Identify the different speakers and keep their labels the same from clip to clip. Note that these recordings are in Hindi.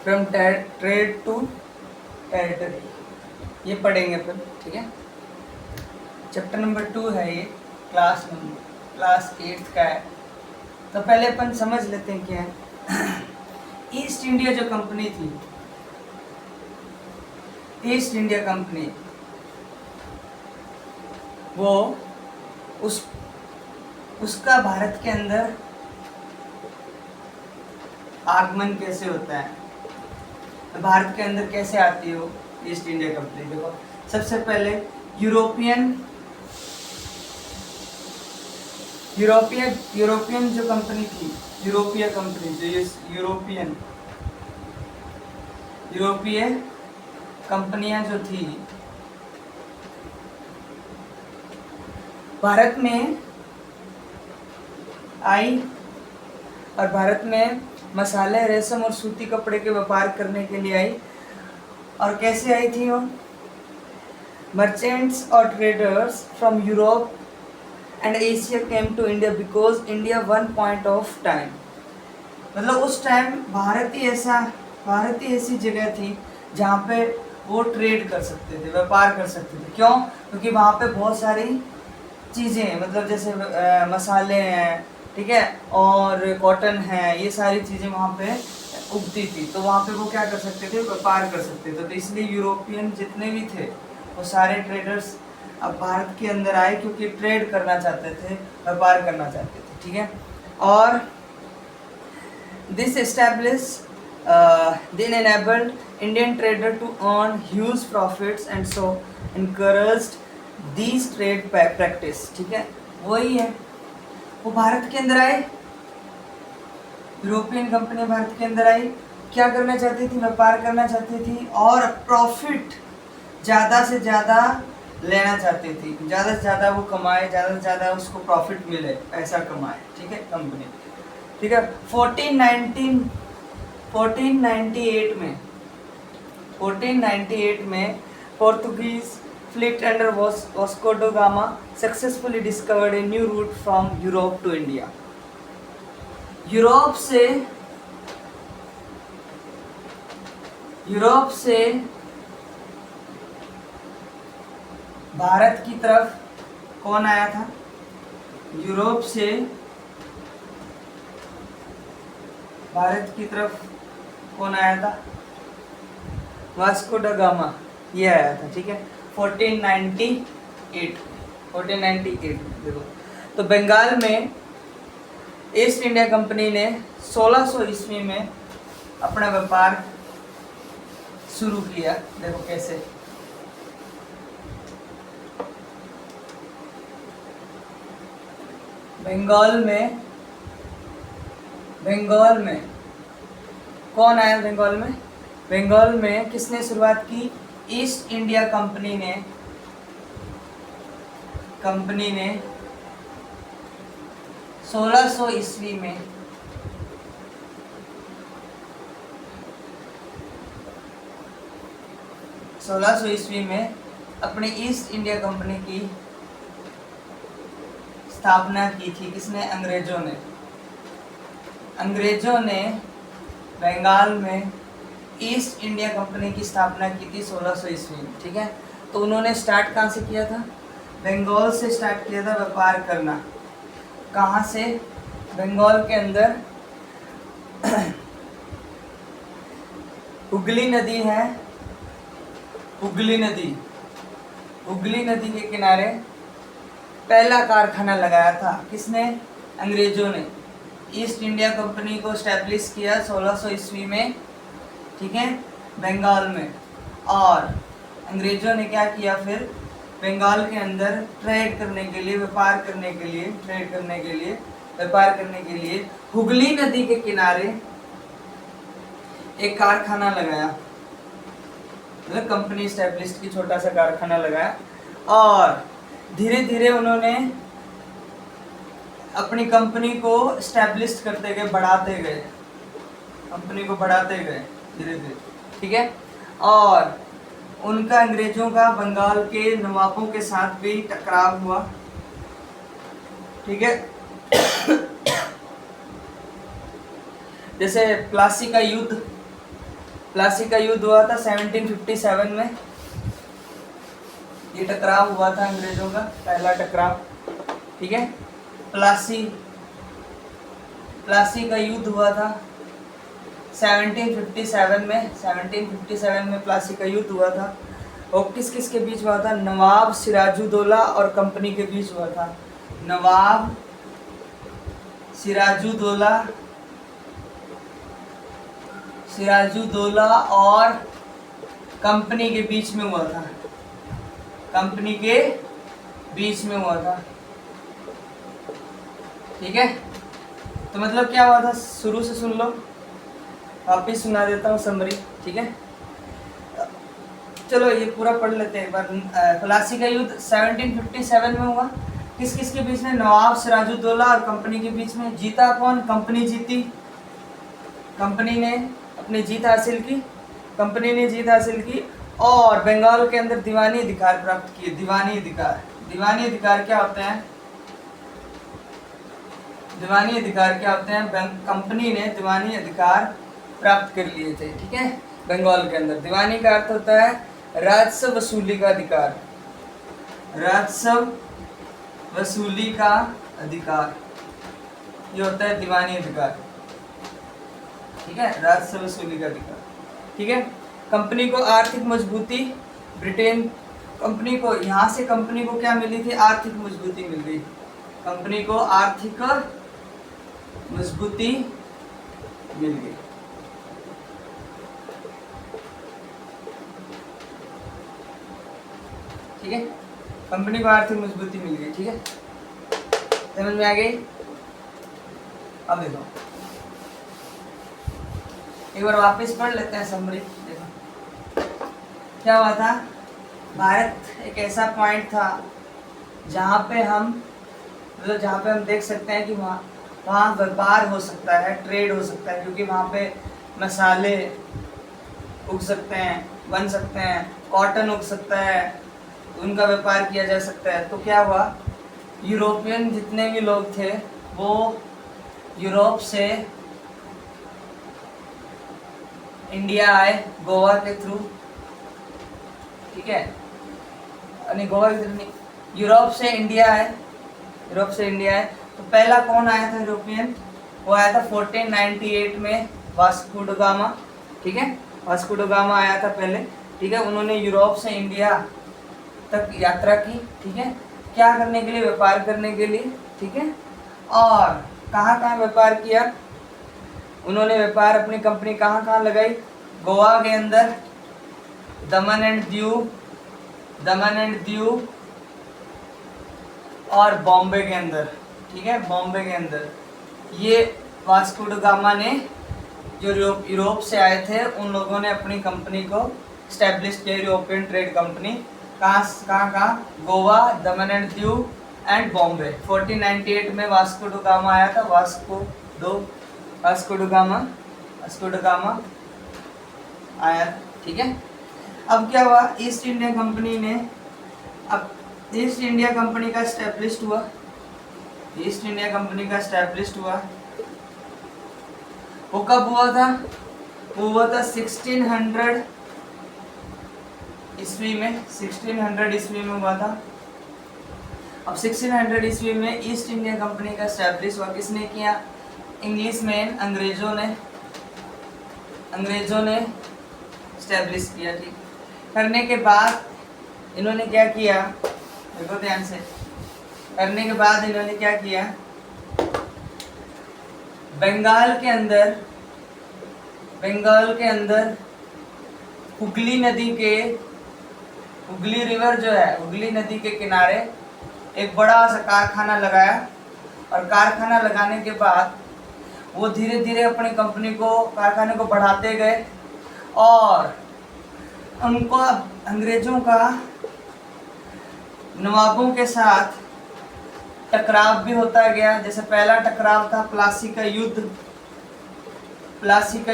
Speaker 1: फ्रॉम ट्रेड टू टेरिटरी, ये पढ़ेंगे फिर, ठीक है। चैप्टर नंबर 2 है ये, क्लास 8th का है। तो पहले अपन समझ लेते हैं क्या है। ईस्ट इंडिया जो कंपनी थी, ईस्ट इंडिया कंपनी, वो उसका भारत के अंदर आगमन कैसे होता है, भारत के अंदर कैसे आती हो ईस्ट इंडिया कंपनी। देखो, सबसे पहले यूरोपियन जो कंपनी थी, यूरोपीय कंपनी, जो यूरोपीय कंपनियां जो थी भारत में आई, और भारत में मसाले, रेशम और सूती कपड़े के व्यापार करने के लिए आई। और कैसे आई थी वो? मर्चेंट्स और traders from Europe and Asia came to India because India one point of time, मतलब उस टाइम भारत ही ऐसी जगह थी जहाँ पे वो ट्रेड कर सकते थे, व्यापार कर सकते थे। क्यों? क्योंकि वहाँ पे बहुत सारी चीज़ें हैं, मतलब जैसे मसाले हैं, ठीक है, और कॉटन है, ये सारी चीज़ें वहाँ पे उगती थी। तो वहाँ पे वो क्या कर सकते थे? व्यापार कर सकते थे। तो इसलिए यूरोपियन जितने भी थे वो सारे ट्रेडर्स अब भारत के अंदर आए, क्योंकि ट्रेड करना चाहते थे, व्यापार करना चाहते थे, ठीक है। और this establish then enabled Indian trader to earn huge profits and so encouraged these trade practice, ठीक है। वही है, वो भारत के अंदर आए, यूरोपियन कंपनी भारत के अंदर आई, क्या करना चाहती थी? व्यापार करना चाहती थी और प्रॉफिट ज़्यादा से ज़्यादा लेना चाहती थी, ज़्यादा से ज़्यादा वो कमाए, ज़्यादा से ज़्यादा उसको प्रॉफिट मिले, पैसा कमाए, ठीक है, कंपनी, ठीक है। 1498 में Portuguese fleet under Vasco da Gama successfully discovered a new route from Europe to India. Europe से भारत की तरफ कौन आया था? यूरोप से भारत की तरफ कौन आया था? वास्को ड गामा, ये आया था, ठीक है, 1498। देखो, तो बंगाल में ईस्ट इंडिया कंपनी ने 1600 ईस्वी में अपना व्यापार शुरू किया। देखो कैसे, बंगाल में कौन आया? बंगाल में किसने शुरुआत की? ईस्ट इंडिया कंपनी ने 1600 ईस्वी में अपनी ईस्ट इंडिया कंपनी की स्थापना की थी। किसने? अंग्रेजों ने बंगाल में ईस्ट इंडिया कंपनी की स्थापना की थी 1600 ईस्वी में, ठीक है। तो उन्होंने स्टार्ट कहाँ से किया था? बंगाल से स्टार्ट किया था व्यापार करना। कहाँ से? बंगाल के अंदर हुगली नदी है, हुगली नदी के किनारे पहला कारखाना लगाया था। किसने? अंग्रेजों ने। ईस्ट इंडिया कंपनी को स्टैब्लिश किया 1600 ईस्वी में, ठीक है, बंगाल में। और अंग्रेजों ने क्या किया फिर? बंगाल के अंदर ट्रेड करने के लिए, व्यापार करने के लिए हुगली नदी के किनारे एक कारखाना लगाया, मतलब कंपनी स्टैब्लिश की, छोटा सा कारखाना लगाया। और धीरे धीरे उन्होंने अपनी कंपनी को स्टैब्लिश करते गए, बढ़ाते गए धीरे धीरे, ठीक है। और उनका अंग्रेजों का बंगाल के नवाबों के साथ भी टकराव हुआ, ठीक है। जैसे प्लासी का युद्ध प्लासी का युद्ध हुआ था 1757 में। ये टकराव हुआ था अंग्रेजों का पहला टकराव, ठीक है। प्लासी का युद्ध हुआ था 1757 में। 1757 में प्लासी का युद्ध हुआ था। और किस किस के बीच हुआ था? नवाब सिराजुद्दौला और कंपनी के बीच हुआ था। नवाब सिराजुद्दौला और कंपनी के बीच में हुआ था। कंपनी के बीच में हुआ था, ठीक है। तो मतलब क्या हुआ था, शुरू से सुन लो, वापिस सुना देता हूँ समरी, ठीक है। चलो ये पूरा पढ़ लेते हैं एक बार। प्लासी का युद्ध 1757 में हुआ। किस किस के बीच में? नवाब सिराजुद्दौला और कंपनी के बीच में। जीता कौन? कंपनी जीती। कंपनी ने अपनी जीत हासिल की। कंपनी ने जीत हासिल की और बंगाल के अंदर दीवानी अधिकार प्राप्त किए। दीवानी अधिकार क्या होते हैं? दीवानी अधिकार क्या होते हैं? कंपनी ने दीवानी अधिकार प्राप्त कर लिए थे, ठीक है, बंगाल के अंदर। दीवानी का अर्थ होता है राजस्व वसूली का अधिकार। राजस्व वसूली का अधिकार, ये होता है दीवानी अधिकार, ठीक है, राजस्व वसूली का अधिकार, ठीक है। कंपनी को आर्थिक मजबूती, ब्रिटेन कंपनी को, यहाँ से कंपनी को क्या मिली थी? आर्थिक मजबूती मिल गई। कंपनी को आर्थिक मजबूती मिल गई, ठीक है। कंपनी को आर्थिक मजबूती मिल गई, ठीक है, समझ में आ गई? अब देखो एक बार वापस पढ़ लेते हैं समरी। देखो क्या हुआ था, भारत एक ऐसा पॉइंट था जहाँ पे हम देख सकते हैं कि वहाँ व्यापार हो सकता है, ट्रेड हो सकता है, क्योंकि वहाँ पे मसाले उग सकते हैं, बन सकते हैं, कॉटन उग सकता है, उनका व्यापार किया जा सकता है। तो क्या हुआ, यूरोपियन जितने भी लोग थे वो यूरोप से इंडिया आए गोवा के थ्रू, ठीक है, नहीं गोवा के थ्रू नहीं, यूरोप से इंडिया आए। तो पहला कौन आया था यूरोपियन? वो आया था 1498 में वास्को ड गामा, ठीक है, वास्को ड गामा आया था पहले, ठीक है। उन्होंने यूरोप से इंडिया तक यात्रा की, ठीक है, क्या करने के लिए? व्यापार करने के लिए, ठीक है। और कहाँ कहाँ व्यापार किया उन्होंने? व्यापार अपनी कंपनी कहाँ कहाँ लगाई? गोवा के अंदर, दमन एंड दीव और बॉम्बे के अंदर, ठीक है, बॉम्बे के अंदर। ये वास्को ड गामा ने जो यूरोप से आए थे उन लोगों ने अपनी कंपनी को स्टैब्लिश किया, यूरोपियन ट्रेड कंपनी। कहाँ? गोवा, दमन एंड दीव एंड बॉम्बे। 1498 में वास्को ड गामा आया था। वास्को ड गामा आया, ठीक है। अब क्या हुआ, ईस्ट इंडिया कंपनी का स्टैब्लिश्ड हुआ। वो कब हुआ था? वो हुआ था 1600 ईस्वी में। 1600 ईस्वी में हुआ था। अब 1600 ईस्वी में ईस्ट इंडिया कंपनी का स्टैब्लिश हुआ। किसने किया? इंग्लिश मैन, अंग्रेजों ने स्टैब्लिश किया, ठीक। करने के बाद इन्होंने क्या किया, देखो ध्यान से, करने के बाद इन्होंने क्या किया, बंगाल के अंदर हुगली रिवर जो है, हुगली नदी के किनारे एक बड़ा सा कारखाना लगाया। और कारखाना लगाने के बाद वो धीरे धीरे अपनी कारखाने को बढ़ाते गए और उनको अंग्रेजों का नवाबों के साथ टकराव भी होता गया। जैसे पहला टकराव था प्लासी का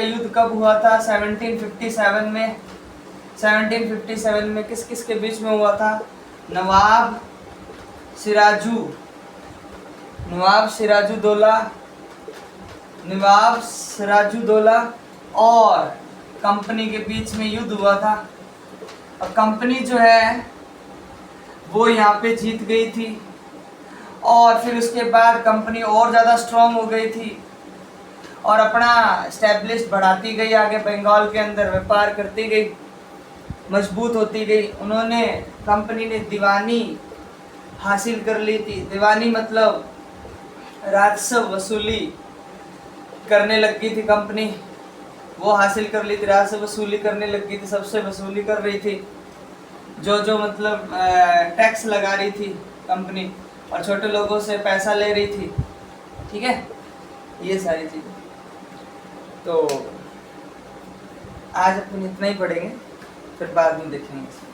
Speaker 1: युद्ध कब हुआ था? 1757 में। 1757 में किस किस के बीच में हुआ था? नवाब सिराजुद्दौला और कंपनी के बीच में युद्ध हुआ था। और कंपनी जो है वो यहाँ पे जीत गई थी, और फिर उसके बाद कंपनी और ज़्यादा स्ट्रॉन्ग हो गई थी और अपना स्टैब्लिश बढ़ाती गई, आगे बंगाल के अंदर व्यापार करती गई, मजबूत होती गई। उन्होंने कंपनी ने दीवानी हासिल कर ली थी। दीवानी मतलब राजस्व वसूली करने लग गई थी कंपनी, वो हासिल कर ली थी। राजस्व वसूली करने लग गई थी, सबसे वसूली कर रही थी, जो मतलब टैक्स लगा रही थी कंपनी, और छोटे लोगों से पैसा ले रही थी। ठीक है, ये सारी चीज़ें। तो आज अपन इतना ही पढ़ेंगे, फिर बाद में देखेंगे।